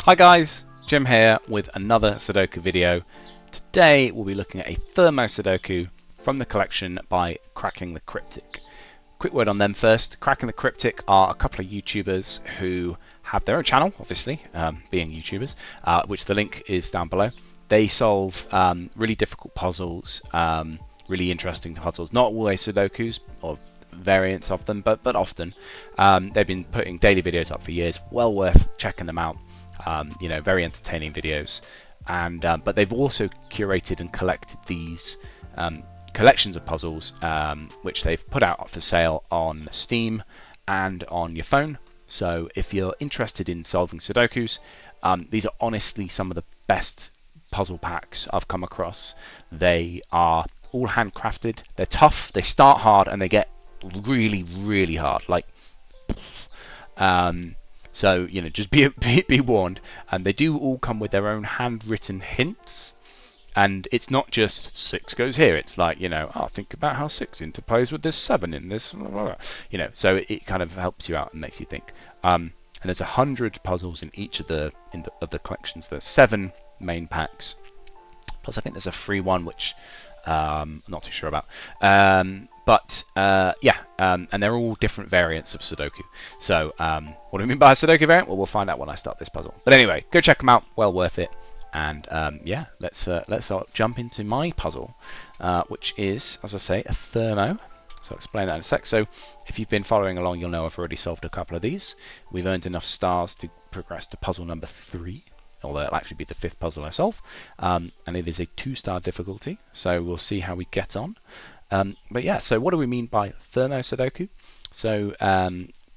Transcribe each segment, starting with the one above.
Hi guys, Jim here with another Sudoku video. Today we'll be looking at a Thermo Sudoku from the collection by Cracking the Cryptic. Quick word on them first. Cracking the Cryptic are a couple of YouTubers who have their own channel, obviously, being YouTubers, which the link is down below. They solve really difficult puzzles, really interesting puzzles, not always Sudokus or variants of them, but often. They've been putting daily videos up for years, well worth checking them out. Very entertaining videos, and but they've also curated and collected these collections of puzzles, which they've put out for sale on Steam and on your phone. So if you're interested in solving Sudokus, these are honestly some of the best puzzle packs I've come across. They are all handcrafted, they're tough, they start hard and they get really hard, like so just be warned. And they do all come with their own handwritten hints, and it's not just 6 goes here, it's like, think about how 6 interplays with this 7 in this, so it kind of helps you out and makes you think. And there's 100 puzzles in each of the collections. There's 7 main packs, plus I think there's a free one which I'm not too sure about, and they're all different variants of Sudoku. So what do I mean by a Sudoku variant? Well, we'll find out when I start this puzzle. But anyway, go check them out, well worth it. And let's jump into my puzzle, which is, as I say, a Thermo. So I'll explain that in a sec. So if you've been following along, you'll know I've already solved a couple of these. We've earned enough stars to progress to puzzle number 3. Although it'll actually be the 5th puzzle I solve, and it is a 2-star difficulty, so we'll see how we get on. So what do we mean by Thermo Sudoku? So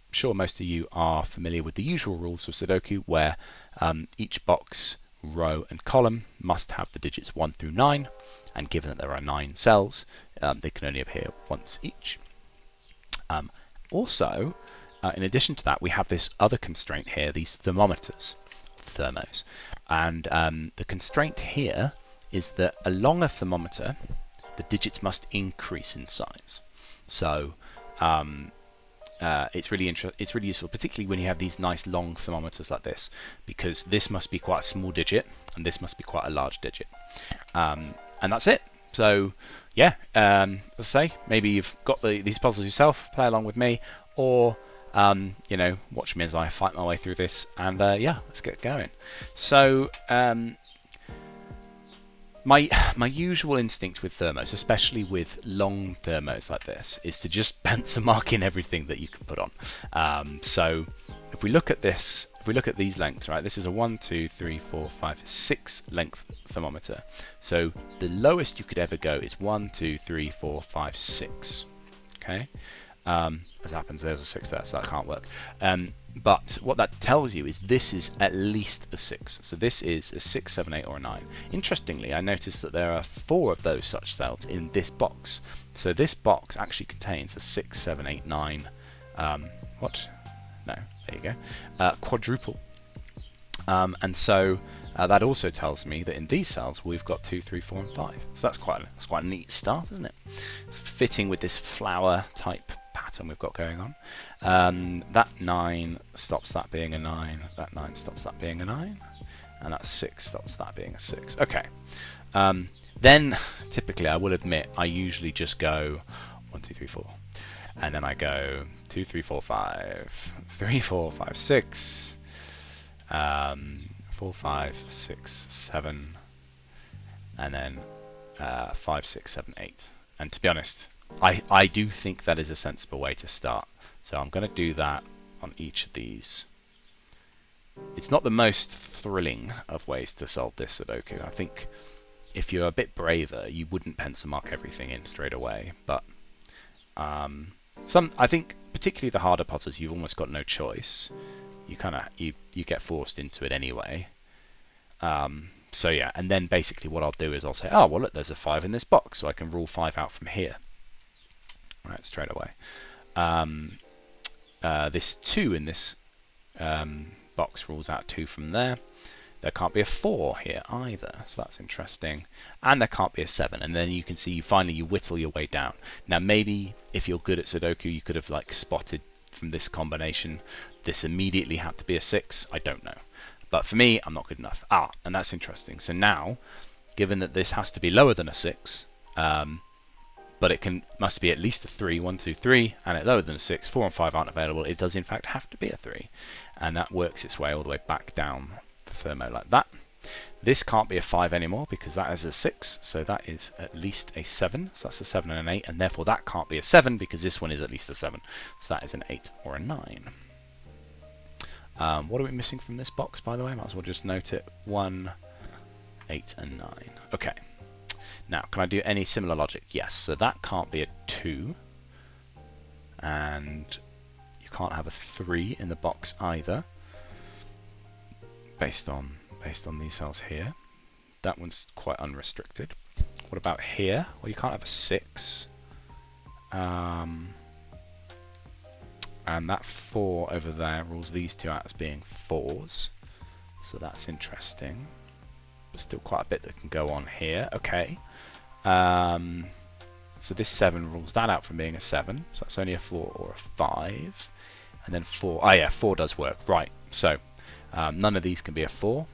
sure most of you are familiar with the usual rules of Sudoku, where each box, row and column must have the digits 1 through 9, and given that there are 9 cells, they can only appear once each. Also, in addition to that, we have this other constraint here, these thermometers. Thermos, and the constraint here is that along a thermometer the digits must increase in size. So it's really useful, particularly when you have these nice long thermometers like this, because this must be quite a small digit and this must be quite a large digit, and that's it. So yeah, as I say, maybe you've got these puzzles yourself, play along with me, or watch me as I fight my way through this, and let's get going. So my usual instinct with thermos, especially with long thermos like this, is to just pencil mark in everything that you can put on. So if we look at this, if we look at these lengths, right, this is a 1, 2, 3, 4, 5, 6 length thermometer. So the lowest you could ever go is 1, 2, 3, 4, 5, 6. Okay. As happens, there's a 6 there, so that can't work. But what that tells you is this is at least a 6. So this is a 6, 7, 8, or a 9. Interestingly, I noticed that there are 4 of those such cells in this box. So this box actually contains a 6, 7, 8, 9. What? No, there you go. Quadruple. And so that also tells me that in these cells we've got 2, 3, 4, and 5. So that's quite a neat start, isn't it? It's fitting with this flower type pattern we've got going on. That 9 stops that being a 9. That 9 stops that being a 9, and that 6 stops that being a 6. Okay. Then typically, I will admit, I usually just go 1, 2, 3, 4, and then I go 2, 3, 4, 5, 3, 4, 5, 6. 4, 5, 6, 7, and then 5, 6, 7, 8. And to be honest, I do think that is a sensible way to start. So I'm going to do that on each of these. It's not the most thrilling of ways to solve this Sudoku. I think if you're a bit braver, you wouldn't pencil mark everything in straight away. But I think particularly the harder puzzles, you've almost got no choice. You get forced into it anyway. So yeah, and then basically what I'll do is I'll say, oh well, look, there's a 5 in this box, so I can rule 5 out from here. Right, straight away. This 2 in this box rules out 2 from there. There can't be a 4 here either, so that's interesting. And there can't be a 7, and then you can see finally you whittle your way down. Now maybe if you're good at Sudoku, you could have like spotted from this combination this immediately had to be a 6. I don't know, But for me, I'm not good enough. And that's interesting. So now, given that this has to be lower than a 6, but it must be at least a 3, 1, 2, 3, and it's lower than a 6, 4 and 5 aren't available, it does in fact have to be a 3. And that works its way all the way back down the Thermo like that. This can't be a 5 anymore because that is a 6, so that is at least a 7. So that's a 7 and an 8, and therefore that can't be a 7 because this one is at least a 7. So that is an 8 or a 9. What are we missing from this box, by the way? Might as well just note it. 1, 8, and 9. Okay. Now, can I do any similar logic? Yes. So that can't be a 2. And you can't have a 3 in the box either. Based on these cells here. That one's quite unrestricted. What about here? Well, you can't have a 6. And that 4 over there rules these two out as being 4s. So that's interesting. There's still quite a bit that can go on here. Okay. So this 7 rules that out from being a 7. So that's only a 4 or a 5. And then 4. Oh yeah, 4 does work. Right. So none of these can be a 4.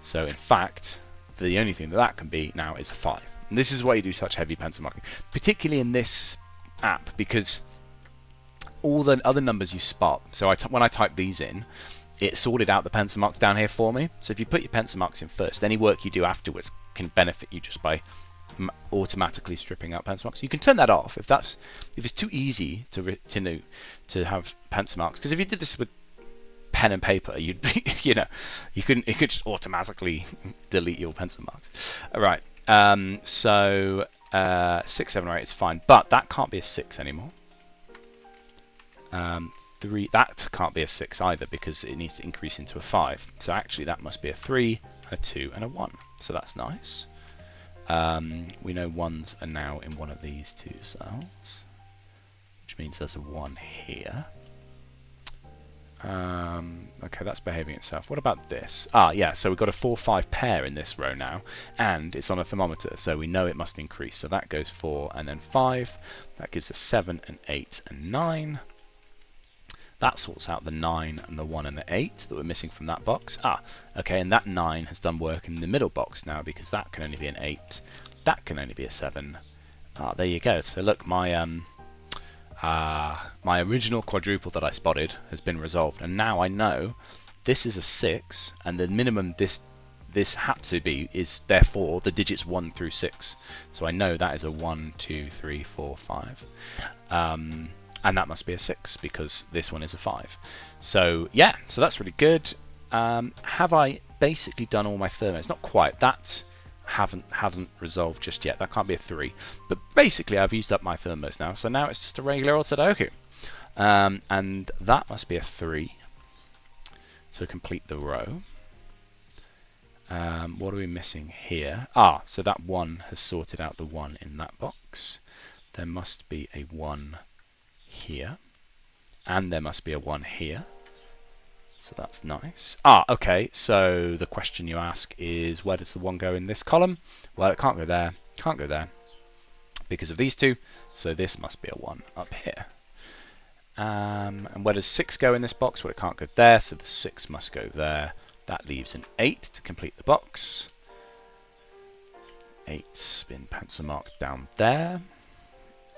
So in fact, the only thing that can be now is a 5. And this is why you do such heavy pencil marking, particularly in this app, because all the other numbers you spot. So when I type these in, it sorted out the pencil marks down here for me. So if you put your pencil marks in first, any work you do afterwards can benefit you just by automatically stripping out pencil marks. You can turn that off if it's too easy to have pencil marks. Because if you did this with pen and paper, you'd be, it could just automatically delete your pencil marks. All right. So 6, 7, or 8 is fine, but that can't be a 6 anymore. 3, that can't be a 6 either because it needs to increase into a 5. So actually that must be a 3, a 2, and a 1. So that's nice. We know 1s are now in one of these two cells, which means there's a 1 here. Okay, that's behaving itself. What about this? Yeah, so we've got a 4, 5 pair in this row now, and it's on a thermometer, so we know it must increase. So that goes 4 and then 5. That gives us 7 and 8 and 9. That sorts out the 9 and the 1 and the 8 that we're missing from that box. Okay, and that 9 has done work in the middle box now because that can only be an 8. That can only be a 7. There you go. So look, my original quadruple that I spotted has been resolved, and now I know this is a 6, and the minimum this had to be is therefore the digits 1 through 6. So I know that is a 1, 2, 3, 4, 5. And that must be a 6 because this one is a 5. So yeah, so that's really good. Have I basically done all my thermos? Not quite. That hasn't resolved just yet. That can't be a 3. But basically I've used up my thermos now. So now it's just a regular old Sudoku. And that must be a 3 to complete the row. What are we missing here? So that 1 has sorted out the 1 in that box. There must be a 1 here, and there must be a 1 here, so that's nice. Okay, so the question you ask is, where does the 1 go in this column? Well, it can't go there, can't go there because of these two, so this must be a 1 up here. And where does 6 go in this box? Well, it can't go there, so the 6 must go there. That leaves an 8 to complete the box. 8's been pencil marked down there.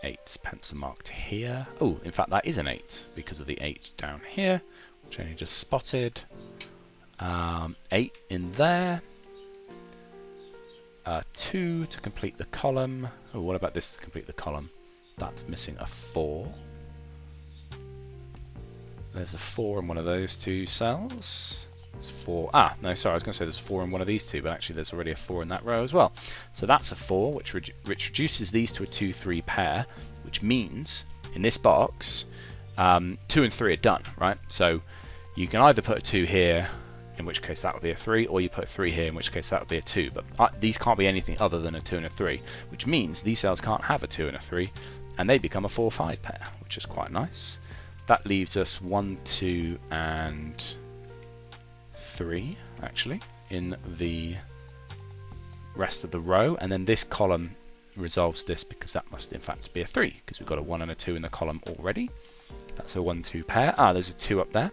8's pencil marked here. Oh, in fact, that is an 8 because of the 8 down here, which I only just spotted. 8 in there. 2 to complete the column. Oh, what about this to complete the column? That's missing a 4. There's a 4 in one of those two cells. There's 4. No, sorry, I was going to say there's 4 in one of these two, but actually there's already a 4 in that row as well. So that's a 4, which reduces these to a 2, 3 pair, which means in this box, 2 and 3 are done, right? So you can either put a 2 here, in which case that would be a 3, or you put a 3 here, in which case that would be a 2. But these can't be anything other than a 2 and a 3, which means these cells can't have a 2 and a 3, and they become a 4, 5 pair, which is quite nice. That leaves us 1, 2, and 3 actually in the rest of the row, and then this column resolves this because that must in fact be a 3 because we've got a 1 and a 2 in the column already. That's a 1, 2 pair. There's a 2 up there.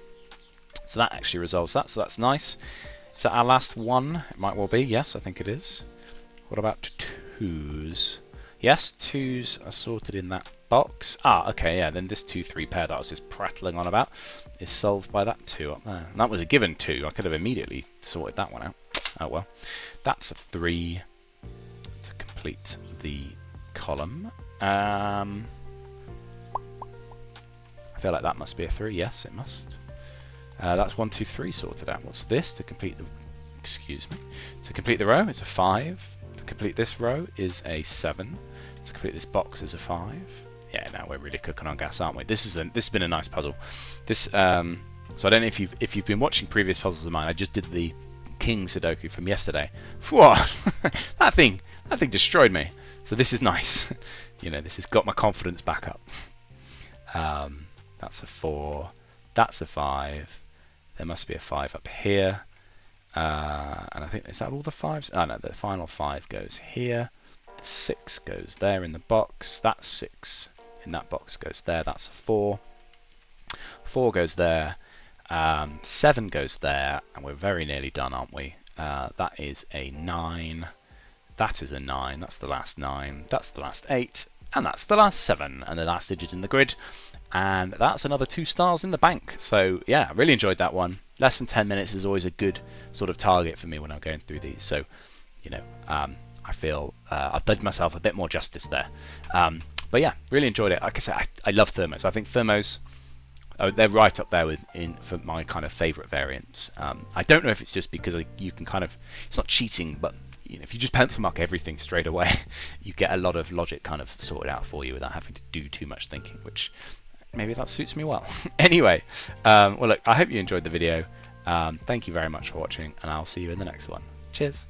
So that actually resolves that, so that's nice. Is that our last one? It might well be, yes, I think it is. What about 2s? Yes, 2s are sorted in that box. Ah, okay, yeah, then this 2-3 pair that I was just prattling on about is solved by that 2 up there. And that was a given 2. I could have immediately sorted that one out. Oh well. That's a 3 to complete the column. I feel like that must be a 3. Yes, it must. That's 1, 2, 3 sorted out. What's this to complete the... Excuse me. To complete the row, it's a 5. To complete this row is a 7. To complete this box is a 5. Yeah, now we're really cooking on gas, aren't we? This has been a nice puzzle. This so I don't know if you've been watching previous puzzles of mine. I just did the King Sudoku from yesterday. Whoa, that thing destroyed me. So this is nice. You know, this has got my confidence back up. That's a 4. That's a 5. There must be a 5 up here. And I think, is that all the 5s? Oh no, the final 5 goes here. The 6 goes there in the box. That 6 in that box goes there. That's a 4. 4 goes there. 7 goes there. And we're very nearly done, aren't we? That is a 9. That is a 9. That's the last 9. That's the last 8. And that's the last 7. And the last digit in the grid. And that's another 2 stars in the bank. So yeah, I really enjoyed that one. Less than 10 minutes is always a good sort of target for me when I'm going through these. So, you know, I feel I've done myself a bit more justice there. But yeah, really enjoyed it. Like I said, I love Thermos. I think Thermos, they're right up there for my kind of favourite variants. I don't know if it's just because you can kind of, it's not cheating, but you know, if you just pencil mark everything straight away, you get a lot of logic kind of sorted out for you without having to do too much thinking, which maybe that suits me well. Anyway, well look, I hope you enjoyed the video. Thank you very much for watching, and I'll see you in the next one. Cheers.